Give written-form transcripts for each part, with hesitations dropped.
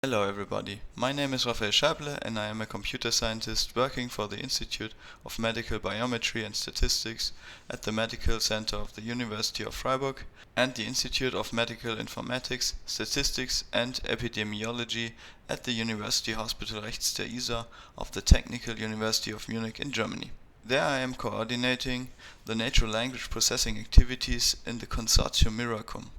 Hello everybody, my name is Raphael Schäble and I am a computer scientist working for the Institute of Medical Biometry and Statistics at the Medical Center of the University of Freiburg and the Institute of Medical Informatics, Statistics and Epidemiology at the University Hospital Rechts der Isar of the Technical University of Munich in Germany. There I am coordinating the natural language processing activities in the consortium Miracum.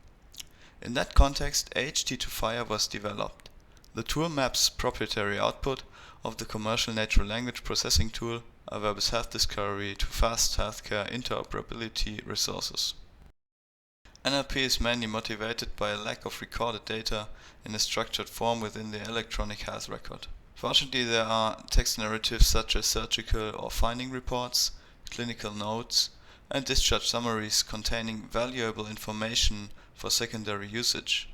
In that context, AHT2Fire was developed. The tool maps proprietary output of the commercial natural language processing tool Averbis Health Discovery to fast healthcare interoperability resources. NLP is mainly motivated by a lack of recorded data in a structured form within the electronic health record. Fortunately, there are text narratives such as surgical or finding reports, clinical notes, and discharge summaries containing valuable information for secondary usage.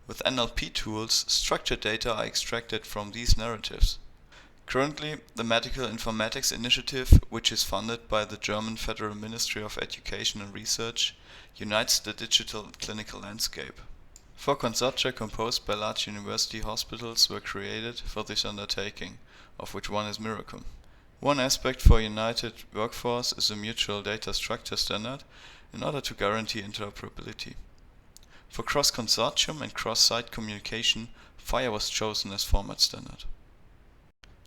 With NLP tools, structured data are extracted from these narratives. Currently, the Medical Informatics Initiative, which is funded by the German Federal Ministry of Education and Research, unites the digital clinical landscape. Four consortia composed by large university hospitals were created for this undertaking, of which one is Miracum. One aspect for united workforce is a mutual data structure standard in order to guarantee interoperability. For cross-consortium and cross-site communication, FHIR was chosen as format standard.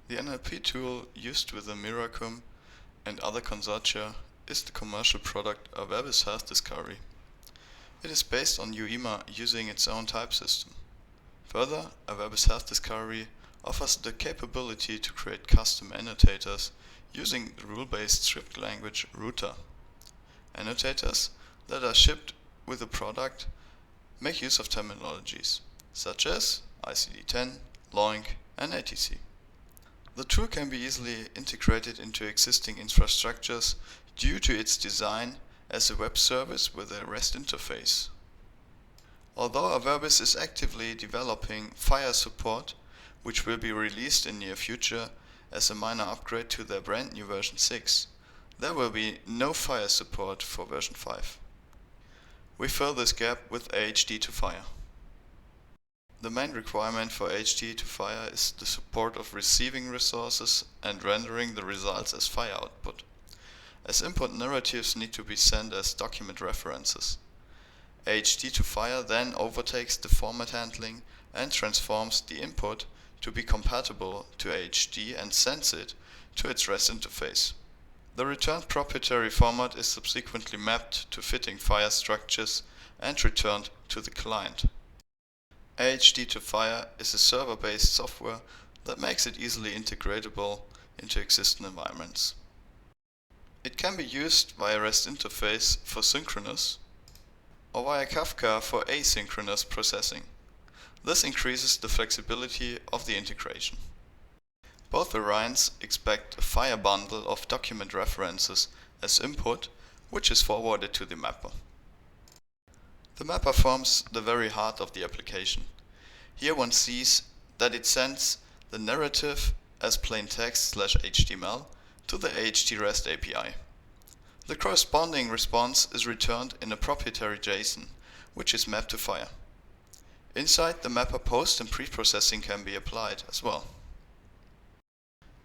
The NLP tool used within Miracum and other consortia is the commercial product Averbis Health Discovery. It is based on UEMA using its own type system. Further, Averbis Health Discovery offers the capability to create custom annotators using the rule-based script language Router. Annotators that are shipped with the product make use of terminologies such as ICD-10, LOINC and ATC. The tool can be easily integrated into existing infrastructures due to its design as a web service with a REST interface. Although Averbis is actively developing FHIR support, which will be released in near future as a minor upgrade to their brand new version 6, there will be no FHIR support for version 5. We fill this gap with AHT2Fire. The main requirement for AHT2Fire is the support of receiving resources and rendering the results as FHIR output, as input narratives need to be sent as document references. AHT2Fire then overtakes the format handling and transforms the input to be compatible to AHT and sends it to its REST interface. The returned proprietary format is subsequently mapped to fitting FHIR structures and returned to the client. AHT2Fire is a server-based software that makes it easily integratable into existing environments. It can be used via REST interface for synchronous or via Kafka for asynchronous processing. This increases the flexibility of the integration. Both variants expect a FHIR bundle of document references as input, which is forwarded to the mapper. The mapper forms the very heart of the application. Here one sees that it sends the narrative as plain text/HTML to the AHT REST API. The corresponding response is returned in a proprietary JSON, which is mapped to FHIR. Inside the mapper, post and pre-processing can be applied as well.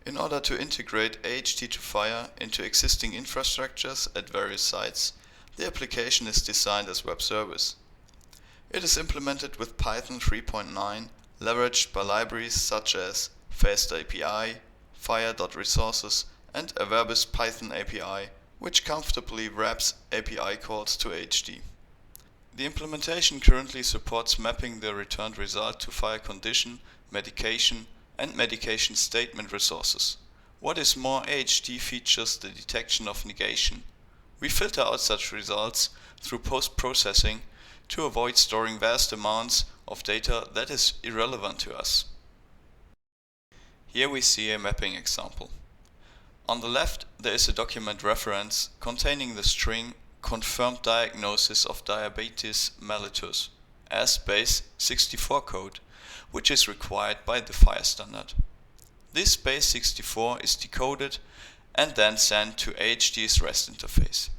In order to integrate AHT2Fire into existing infrastructures at various sites, the application is designed as web service. It is implemented with Python 3.9, leveraged by libraries such as FastAPI, FHIR.resources and Averbis Python API, which comfortably wraps API calls to AHT. The implementation currently supports mapping the returned result to FHIR condition, medication, and medication statement resources. What is more, AHT features the detection of negation. We filter out such results through post-processing to avoid storing vast amounts of data that is irrelevant to us. Here we see a mapping example. On the left there is a document reference containing the string confirmed diagnosis of diabetes mellitus as base 64 code, which is required by the FHIR standard. This base 64 is decoded and then sent to AHT's REST interface.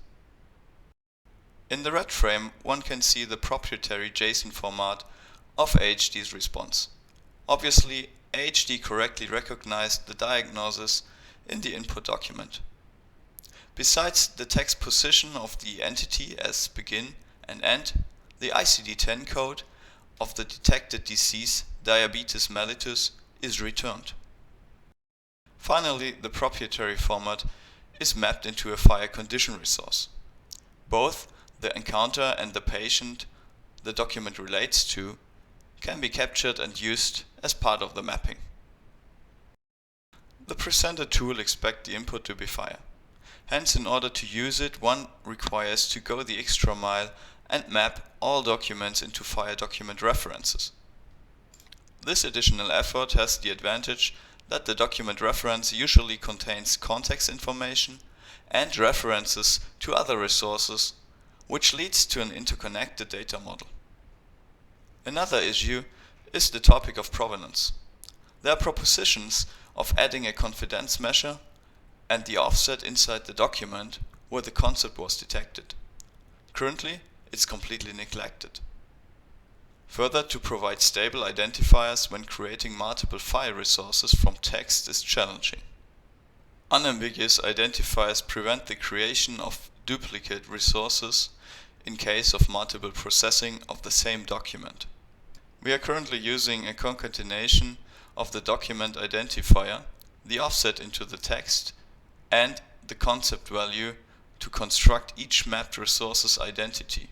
In the red frame one can see the proprietary JSON format of AHT's response. Obviously, AHD correctly recognized the diagnosis in the input document. Besides the text position of the entity as begin and end, the ICD-10 code of the detected disease, diabetes mellitus, is returned. Finally, the proprietary format is mapped into a FHIR condition resource. Both the encounter and the patient the document relates to can be captured and used as part of the mapping. The presented tool expects the input to be FHIR. Hence, in order to use it, one requires to go the extra mile and map all documents into FHIR document references. This additional effort has the advantage that the document reference usually contains context information and references to other resources, which leads to an interconnected data model. Another issue is the topic of provenance. There are propositions of adding a confidence measure and the offset inside the document where the concept was detected. Currently, it's completely neglected. Further, to provide stable identifiers when creating multiple file resources from text is challenging. Unambiguous identifiers prevent the creation of duplicate resources in case of multiple processing of the same document. We are currently using a concatenation of the document identifier, the offset into the text, and the concept value to construct each mapped resource's identity.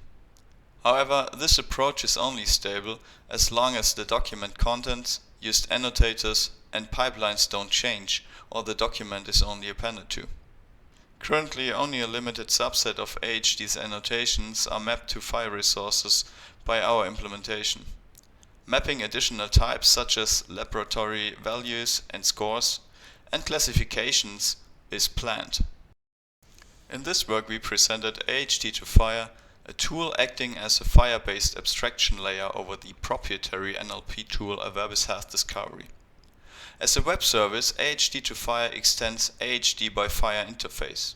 However, this approach is only stable as long as the document contents, used annotators, and pipelines don't change or the document is only appended to. Currently, only a limited subset of AHD's annotations are mapped to file resources by our implementation. Mapping additional types such as laboratory values and scores and classifications is planned. In this work we presented AHD to FHIR, a tool acting as a FHIR-based abstraction layer over the proprietary NLP tool Averbis Health Discovery. As a web service, AHD to FHIR extends AHD by FHIR interface.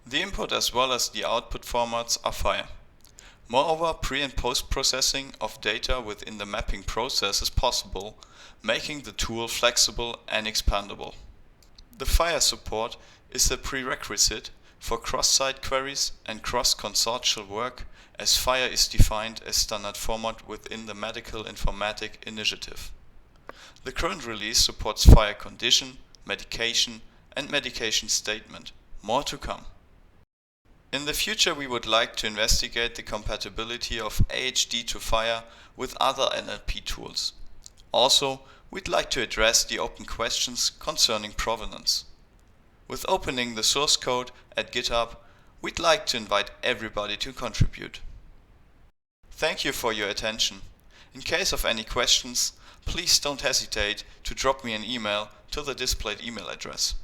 The input as well as the output formats are FHIR. Moreover, pre- and post-processing of data within the mapping process is possible, making the tool flexible and expandable. The FHIR support is a prerequisite for cross-site queries and cross-consortial work, as FHIR is defined as standard format within the Medical Informatic Initiative. The current release supports FHIR condition, medication, and medication statement. More to come. In the future, we would like to investigate the compatibility of AHD to FHIR with other NLP tools. Also, we'd like to address the open questions concerning provenance. With opening the source code at GitHub, we'd like to invite everybody to contribute. Thank you for your attention. In case of any questions, please don't hesitate to drop me an email to the displayed email address.